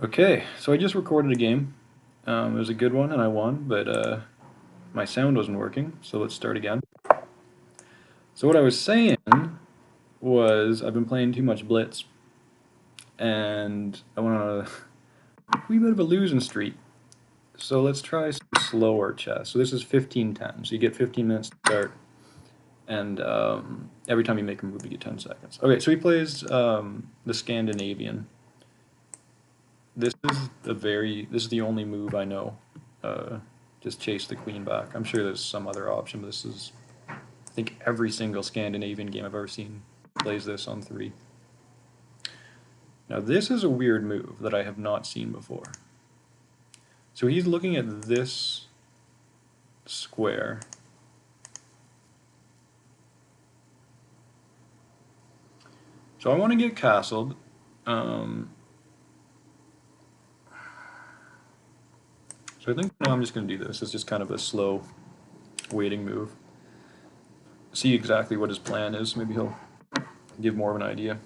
Okay, so I just recorded a game. It was a good one and I won, but my sound wasn't working, so let's start again. So what I was saying was I've been playing too much Blitz, and I went on a wee bit of a losing streak. So let's try some slower chess. So this is 15-10, so you get 15 minutes to start, and every time you make a move you get 10 seconds. Okay, so he plays the Scandinavian. This is the only move I know. Just chase the queen back. I'm sure there's some other option, but this is, I think every single Scandinavian game I've ever seen plays this on 3. Now this is a weird move that I have not seen before. So he's looking at this square. So I want to get castled. So I think I'm just going to do this. It's just kind of a slow waiting move. See exactly what his plan is. Maybe he'll give more of an idea.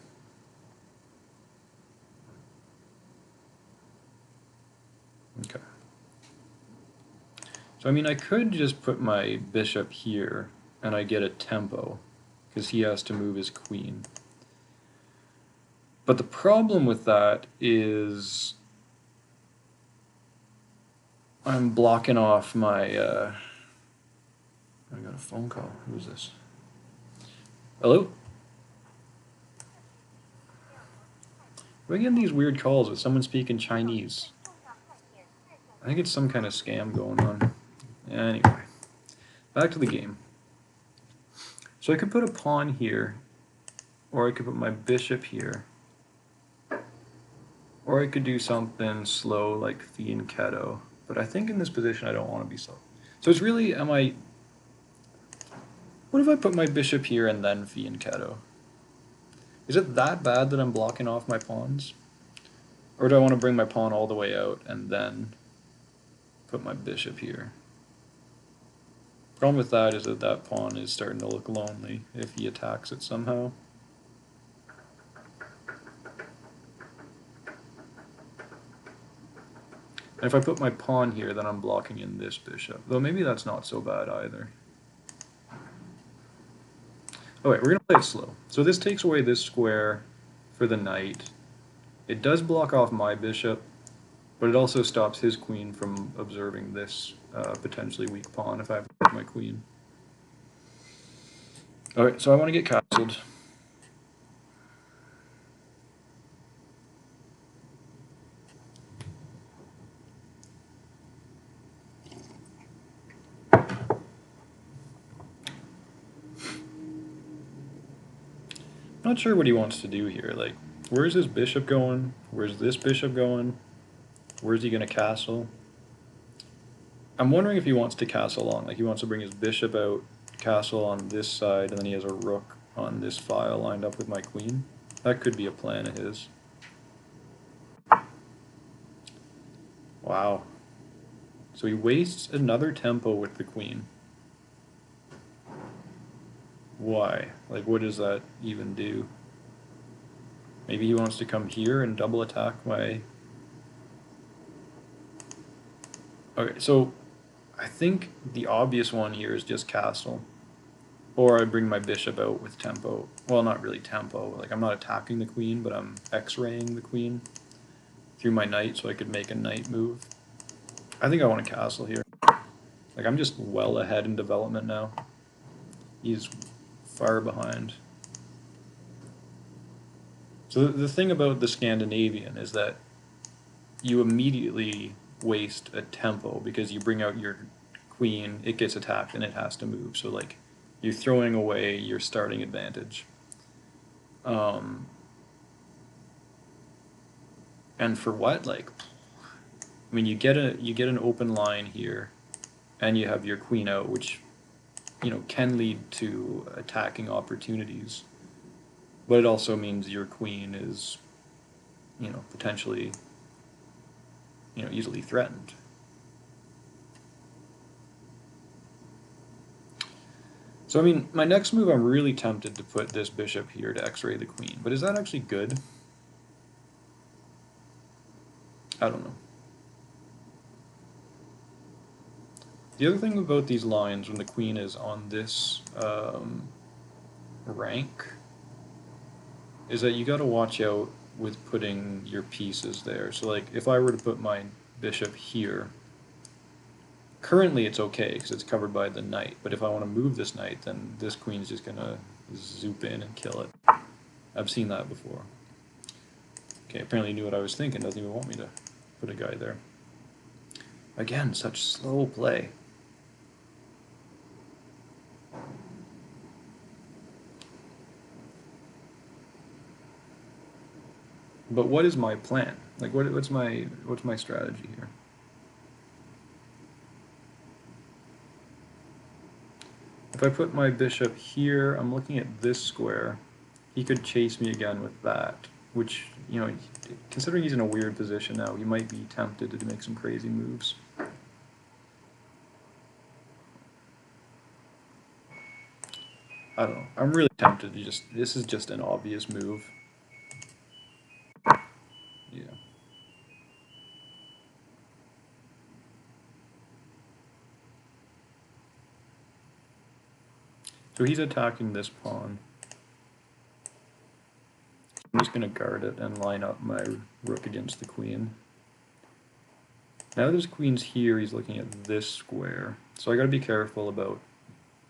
Okay. So I mean, I could just put my bishop here and I get a tempo because he has to move his queen. But the problem with that is I'm blocking off my I got a phone call. Who's this? Hello? We're getting these weird calls with someone speaking Chinese. I think it's some kind of scam going on. Anyway, back to the game. So I could put a pawn here, or I could put my bishop here, or I could do something slow like fianchetto. But I think in this position I don't want to be slow. So it's really, what if I put my bishop here and then fianchetto? Is it that bad that I'm blocking off my pawns? Or do I want to bring my pawn all the way out and then put my bishop here? Problem with that is that that pawn is starting to look lonely if he attacks it somehow. And if I put my pawn here, then I'm blocking in this bishop. Though maybe that's not so bad either. Okay, we're going to play it slow. So this takes away this square for the knight. It does block off my bishop, but it also stops his queen from observing this potentially weak pawn if I have my queen. Alright, so I want to get castled. Not sure what he wants to do here. Like, where's his bishop going? Where's this bishop going? Where's he going to castle? I'm wondering if he wants to castle long. Like, he wants to bring his bishop out, castle on this side, and then he has a rook on this file lined up with my queen. That could be a plan of his. Wow. So he wastes another tempo with the queen. Why? Like, what does that even do? Maybe he wants to come here and double attack my... Okay, so I think the obvious one here is just castle. Or I bring my bishop out with tempo. Well, not really tempo. Like, I'm not attacking the queen, but I'm x-raying the queen through my knight so I could make a knight move. I think I want a castle here. Like, I'm just well ahead in development now. He's far behind. So the thing about the Scandinavian is that you immediately waste a tempo because you bring out your queen, it gets attacked, and it has to move. So, like, you're throwing away your starting advantage. And for what? Like, I mean, you get an open line here, and you have your queen out, which, you know, can lead to attacking opportunities. But it also means your queen is, you know, potentially, you know, easily threatened. So, I mean, my next move, I'm really tempted to put this bishop here to x-ray the queen. But is that actually good? I don't know. The other thing about these lines when the queen is on this rank is that you got to watch out with putting your pieces there. So like if I were to put my bishop here, currently it's okay because it's covered by the knight, but if I want to move this knight, then this queen's just going to zoop in and kill it. I've seen that before. Okay, apparently he knew what I was thinking, doesn't even want me to put a guy there. Again, such slow play. But what is my plan? Like, what's my strategy here? If I put my bishop here, I'm looking at this square. He could chase me again with that, which, you know, considering he's in a weird position now, he might be tempted to make some crazy moves. I don't know. I'm really tempted to just, this is just an obvious move. Yeah. So he's attacking this pawn. I'm just going to guard it and line up my rook against the queen. Now that his queen's here, he's looking at this square. So I got to be careful about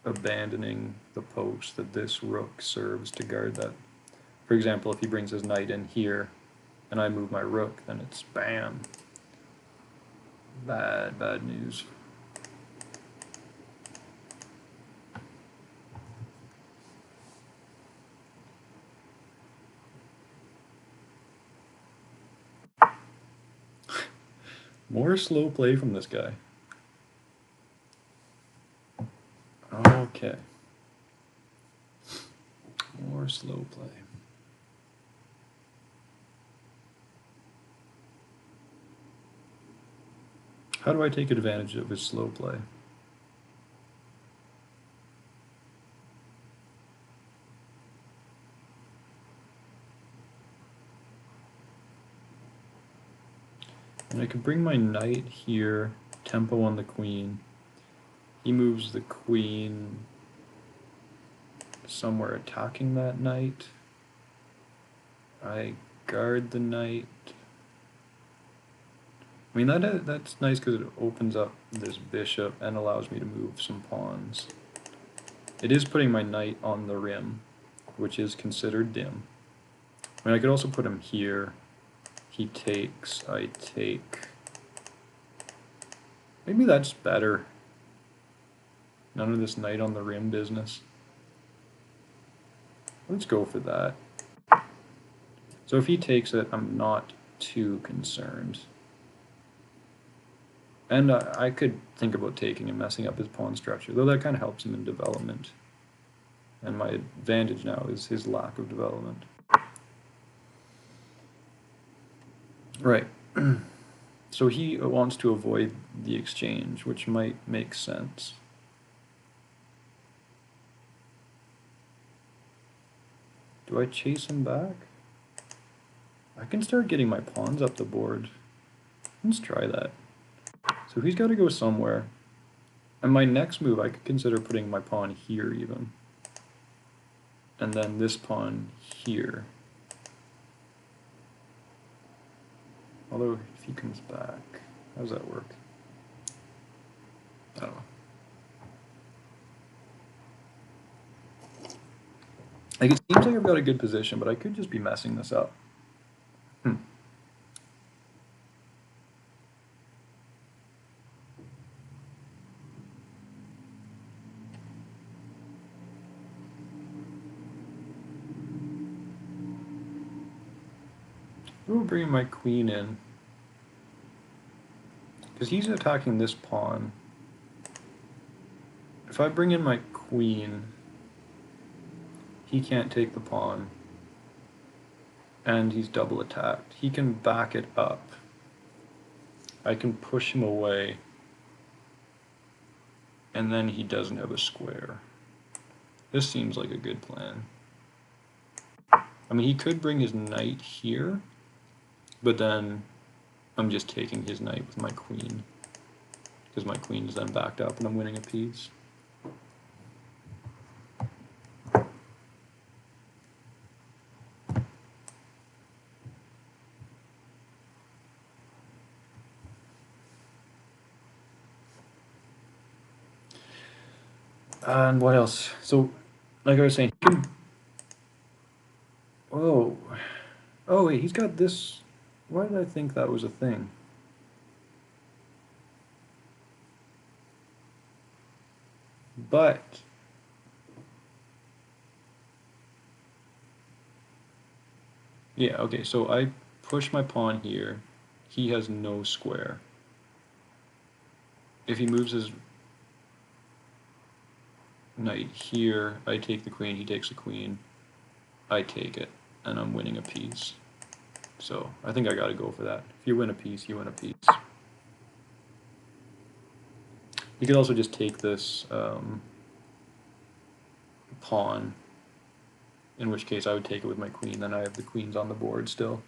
abandoning the post that this rook serves to guard that. For example, if he brings his knight in here and I move my rook, then it's bam. Bad news. More slow play from this guy. Okay. More slow play. How do I take advantage of his slow play? And I could bring my knight here, tempo on the queen. He moves the queen somewhere attacking that knight. I guard the knight. I mean, that's nice because it opens up this bishop and allows me to move some pawns. It is putting my knight on the rim, which is considered dim. I mean, I could also put him here. He takes, I take. Maybe that's better. None of this knight on the rim business. Let's go for that. So if he takes it, I'm not too concerned. And I could think about taking and messing up his pawn structure, though that kind of helps him in development. And my advantage now is his lack of development. Right. So he wants to avoid the exchange, which might make sense. Do I chase him back? I can start getting my pawns up the board. Let's try that. So he's got to go somewhere. And my next move, I could consider putting my pawn here even. And then this pawn here. Although, if he comes back, how does that work? I don't know. Like, it seems like I've got a good position, but I could just be messing this up. We'll bring my queen in. Because he's attacking this pawn. If I bring in my queen, he can't take the pawn. And he's double attacked. He can back it up. I can push him away. And then he doesn't have a square. This seems like a good plan. I mean, he could bring his knight here, but then I'm just taking his knight with my queen, because my queen is then backed up and I'm winning a piece. And what else? So, like I was saying, he can... Oh. Oh, wait, he's got this... Why did I think that was a thing? But... Yeah, okay, so I push my pawn here. He has no square. If he moves his knight here, I take the queen, he takes the queen. I take it, and I'm winning a piece. So I think I gotta go for that. If you win a piece, you win a piece. You could also just take this pawn, in which case I would take it with my queen, then I have the queens on the board still.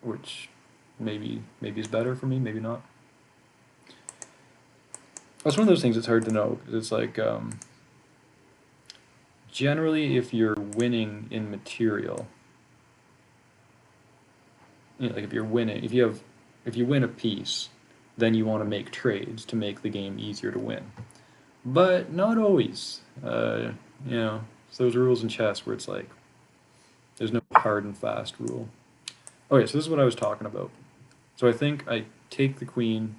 Which maybe is better for me, maybe not. That's one of those things that's hard to know, because it's like, generally if you're winning in material, you know, like if you're winning, if you win a piece, then you want to make trades to make the game easier to win. But not always. You know, it's those rules in chess where it's like, there's no hard and fast rule. Okay, so this is what I was talking about. So I think I take the queen.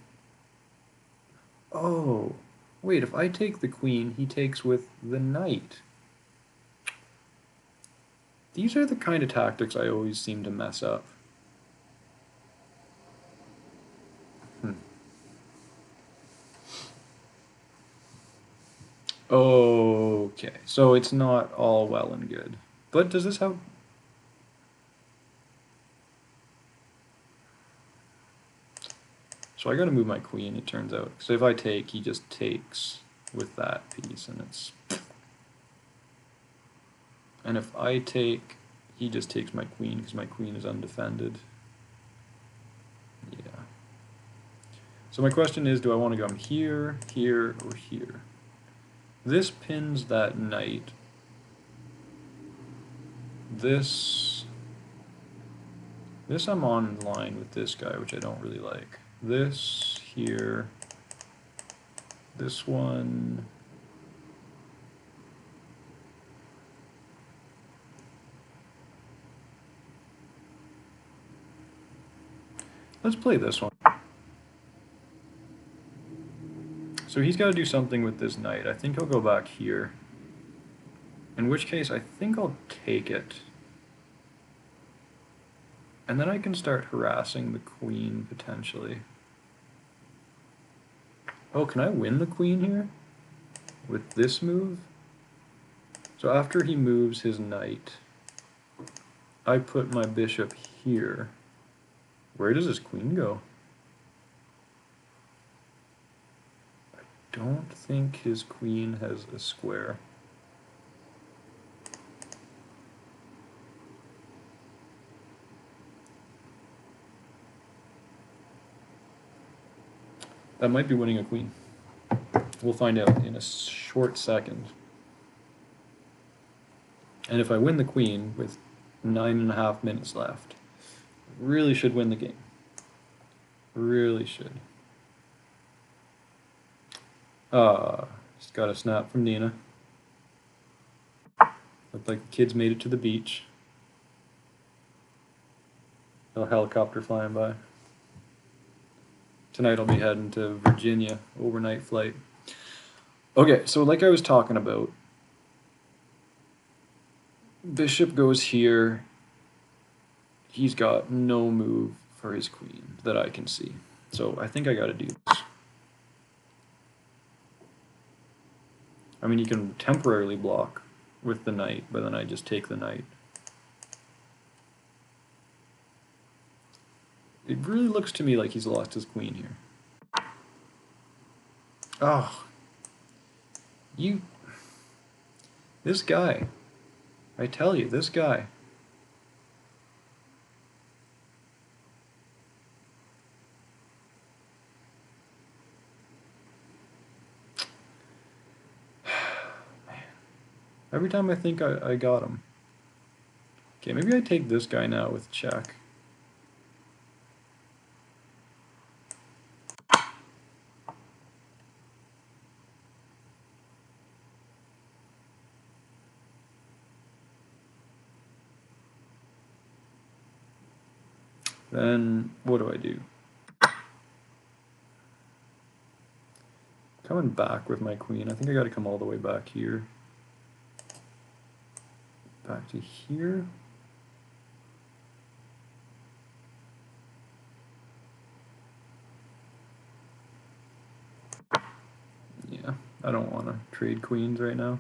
Oh, wait, if I take the queen, he takes with the knight. These are the kind of tactics I always seem to mess up. Okay, so it's not all well and good. But does this have... So I gotta move my queen, it turns out. So if I take, he just takes with that piece, and it's... And if I take, he just takes my queen, because my queen is undefended. Yeah. So my question is, do I want to go here, here, or here? This pins that knight. This I'm on line with this guy, which I don't really like. This here, this one. Let's play this one. So he's got to do something with this knight. I think he'll go back here. In which case, I think I'll take it. And then I can start harassing the queen, potentially. Oh, can I win the queen here? With this move? So after he moves his knight, I put my bishop here. Where does his queen go? I don't think his queen has a square. That might be winning a queen. We'll find out in a short second. And if I win the queen with 9.5 minutes left, really should win the game. Really should. Just got a snap from Nina. Looked like the kids made it to the beach. A helicopter flying by. Tonight I'll be heading to Virginia, overnight flight. Okay, so like I was talking about, bishop goes here. He's got no move for his queen that I can see. So I think I gotta do this. I mean, you can temporarily block with the knight, but then I just take the knight. It really looks to me like he's lost his queen here. Oh. This guy. I tell you, this guy. Every time I think I got him. Okay, maybe I take this guy now with check. Then what do I do? Coming back with my queen. I think I gotta come all the way back here. Back to here. Yeah, I don't want to trade queens right now.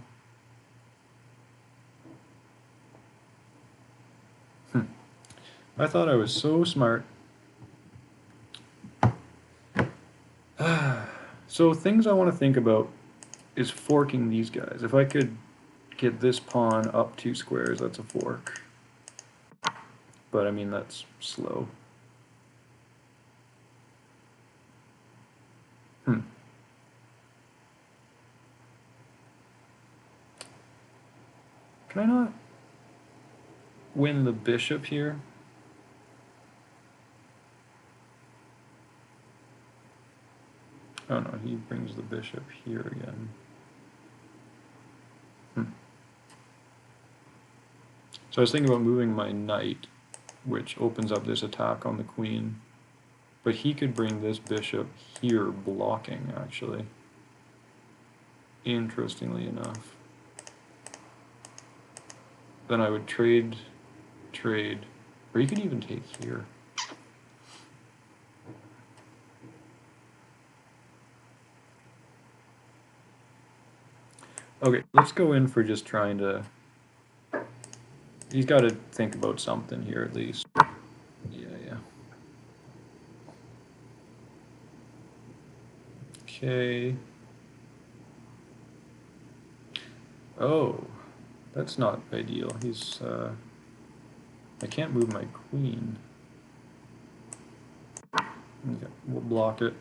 I thought I was so smart. So things I want to think about is forking these guys. If I could get this pawn up 2 squares, that's a fork. But I mean, that's slow. Can I not win the bishop here? Oh no, he brings the bishop here again. So I was thinking about moving my knight, which opens up this attack on the queen. But he could bring this bishop here blocking, actually. Interestingly enough. Then I would trade, or he could even take here. Okay, let's go in for just trying to... He's got to think about something here at least. Yeah. Okay. Oh, that's not ideal. He's, I can't move my queen. Okay, we'll block it.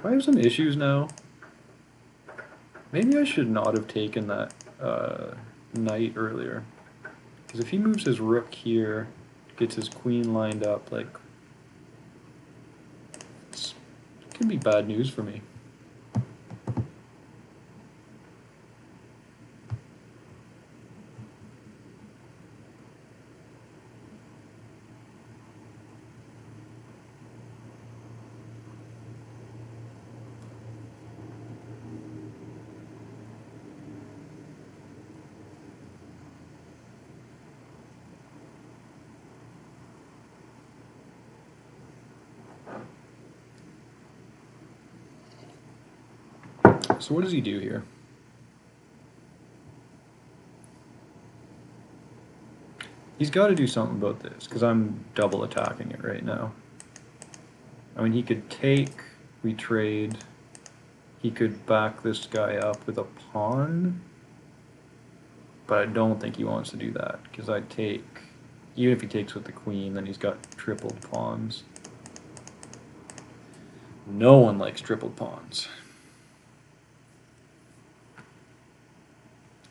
Do I have some issues now? Maybe I should not have taken that knight earlier. Because if he moves his rook here, gets his queen lined up, like, it could be bad news for me. So what does he do here? He's got to do something about this, because I'm double attacking it right now. I mean, he could take, we trade, he could back this guy up with a pawn, but I don't think he wants to do that, because I take, even if he takes with the queen, then he's got tripled pawns. No one likes tripled pawns.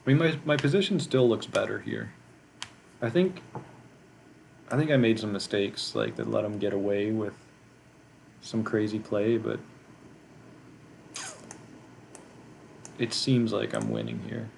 I mean, my position still looks better here. I think I made some mistakes, like that let him get away with some crazy play, but it seems like I'm winning here.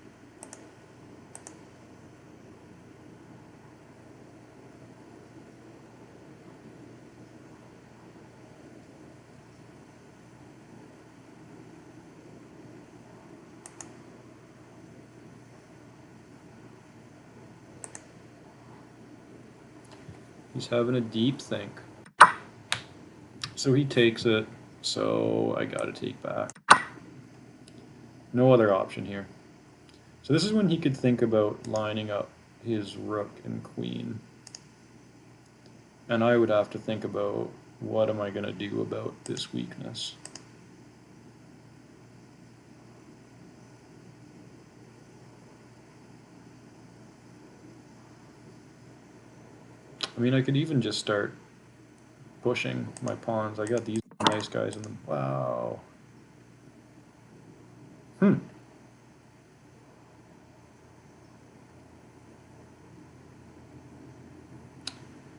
He's having a deep think. So he takes it, so I gotta take back. No other option here. So this is when he could think about lining up his rook and queen. And I would have to think about, what am I gonna do about this weakness? I mean, I could even just start pushing my pawns. I got these nice guys in them. Wow.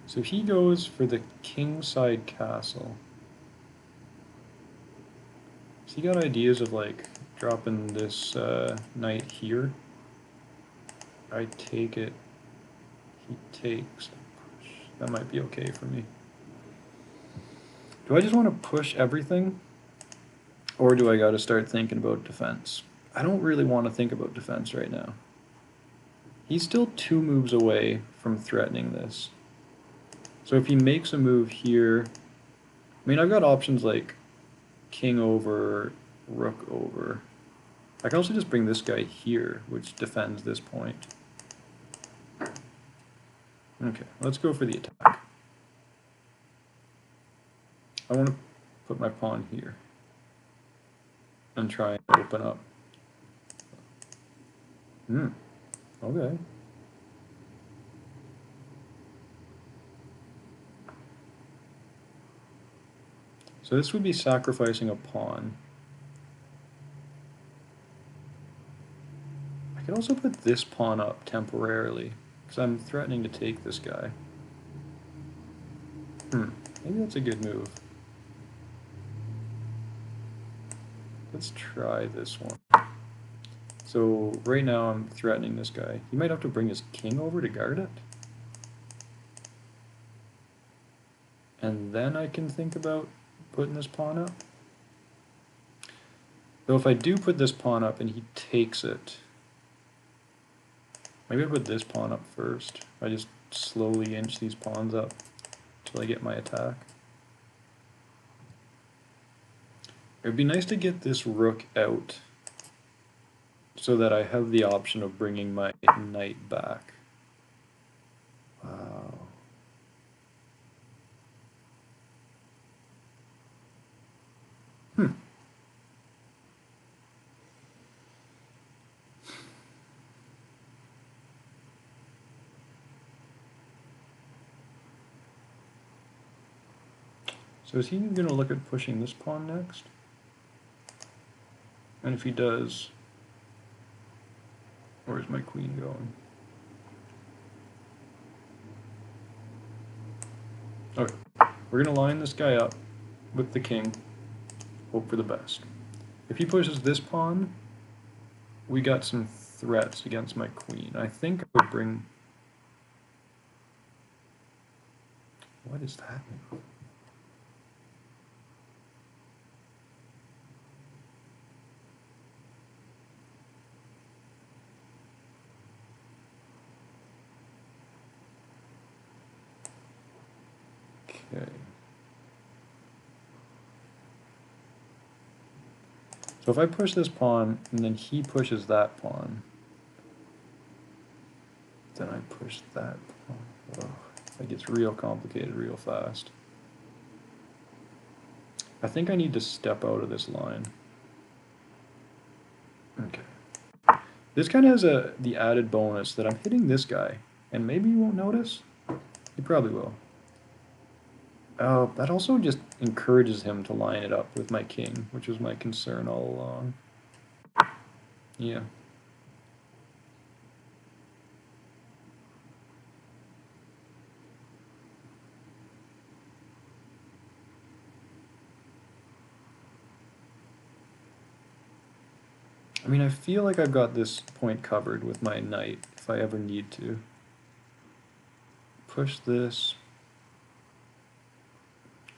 So he goes for the kingside castle. Has he got ideas of like dropping this knight here? I take it. He takes. That might be okay for me. Do I just want to push everything? Or do I got to start thinking about defense? I don't really want to think about defense right now. He's still 2 moves away from threatening this. So if he makes a move here, I mean, I've got options like king over, rook over. I can also just bring this guy here, which defends this point. Okay, let's go for the attack. I want to put my pawn here and try and open up. Okay. So this would be sacrificing a pawn. I could also put this pawn up temporarily, because I'm threatening to take this guy. Maybe that's a good move. Let's try this one. So right now I'm threatening this guy. He might have to bring his king over to guard it. And then I can think about putting this pawn up. Though if I do put this pawn up and he takes it, maybe I put this pawn up first. I just slowly inch these pawns up until I get my attack. It would be nice to get this rook out so that I have the option of bringing my knight back. Wow. So is he going to look at pushing this pawn next? And if he does, where's my queen going? Okay, we're going to line this guy up with the king, hope for the best. If he pushes this pawn, we got some threats against my queen. I think I would bring... What is that move? Okay. So if I push this pawn, and then he pushes that pawn, then I push that pawn. Oh, it gets real complicated real fast. I think I need to step out of this line. Okay. This kind of has the added bonus that I'm hitting this guy, and maybe you won't notice. You probably will. Oh, that also just encourages him to line it up with my king, which was my concern all along. Yeah. I mean, I feel like I've got this point covered with my knight if I ever need to. Push this.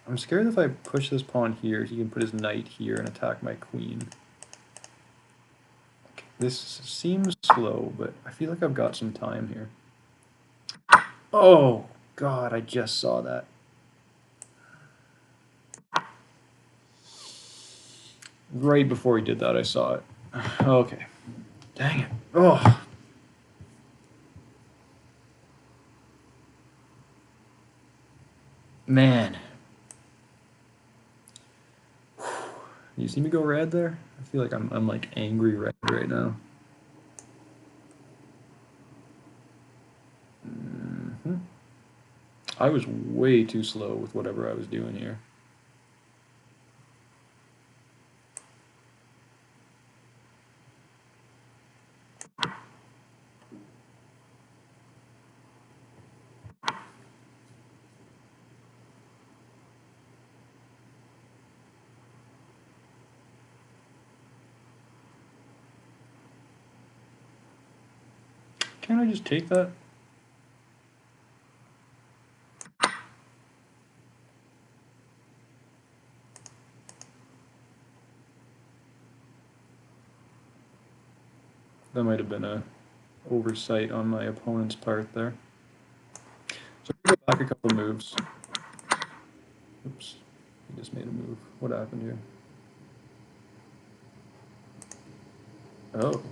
I'm scared if I push this pawn here, he can put his knight here and attack my queen. Okay, this seems slow, but I feel like I've got some time here. Oh, God, I just saw that. Right before he did that, I saw it. Okay. Dang it. Oh. Man. You see me go red there? I feel like I'm like angry red right now. I was way too slow with whatever I was doing here. Can't I just take that? That might have been a oversight on my opponent's part there. So we go back a couple moves. Oops, he just made a move. What happened here? Oh.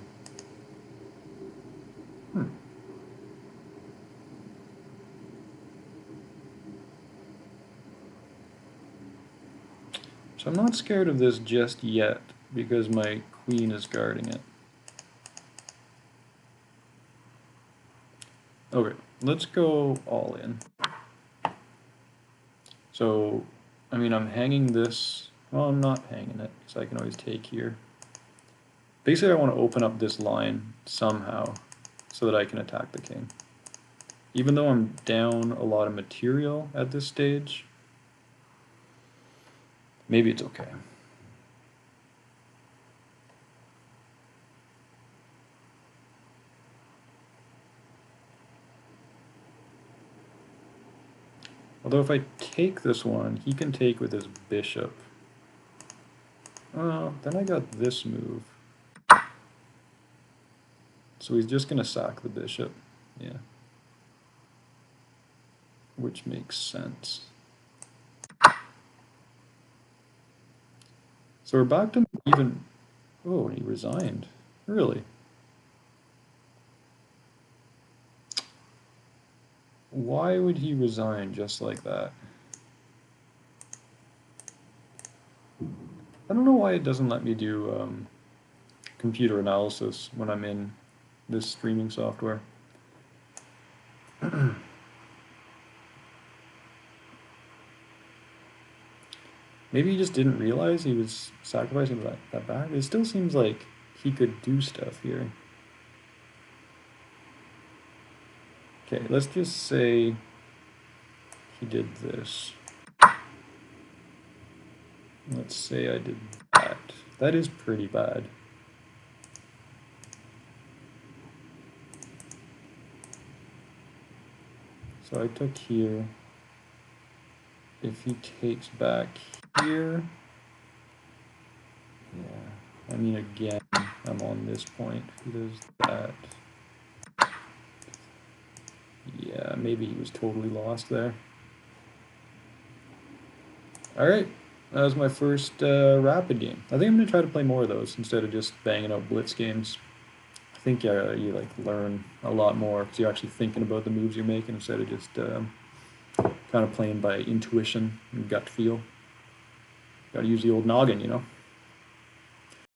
So I'm not scared of this just yet, because my queen is guarding it. Okay, let's go all in. So, I mean, I'm hanging this. Well, I'm not hanging it, because I can always take here. Basically, I want to open up this line somehow, so that I can attack the king. Even though I'm down a lot of material at this stage, maybe it's okay. Although if I take this one, he can take with his bishop. Then I got this move. So he's just going to sack the bishop. Yeah. Which makes sense. So we're back to even... Oh, he resigned. Really? Why would he resign just like that? I don't know why it doesn't let me do computer analysis when I'm in this streaming software. Maybe he just didn't realize he was sacrificing that back. It still seems like he could do stuff here. Okay, let's just say he did this. Let's say I did that. That is pretty bad. So I took here. If he takes back here, yeah, I mean, again, I'm on this point. He does that. Yeah, maybe he was totally lost there. All right, that was my first rapid game. I think I'm gonna try to play more of those instead of just banging out blitz games. I think you like learn a lot more because you're actually thinking about the moves you're making instead of just kind of playing by intuition and gut feel. Got to use the old noggin, you know.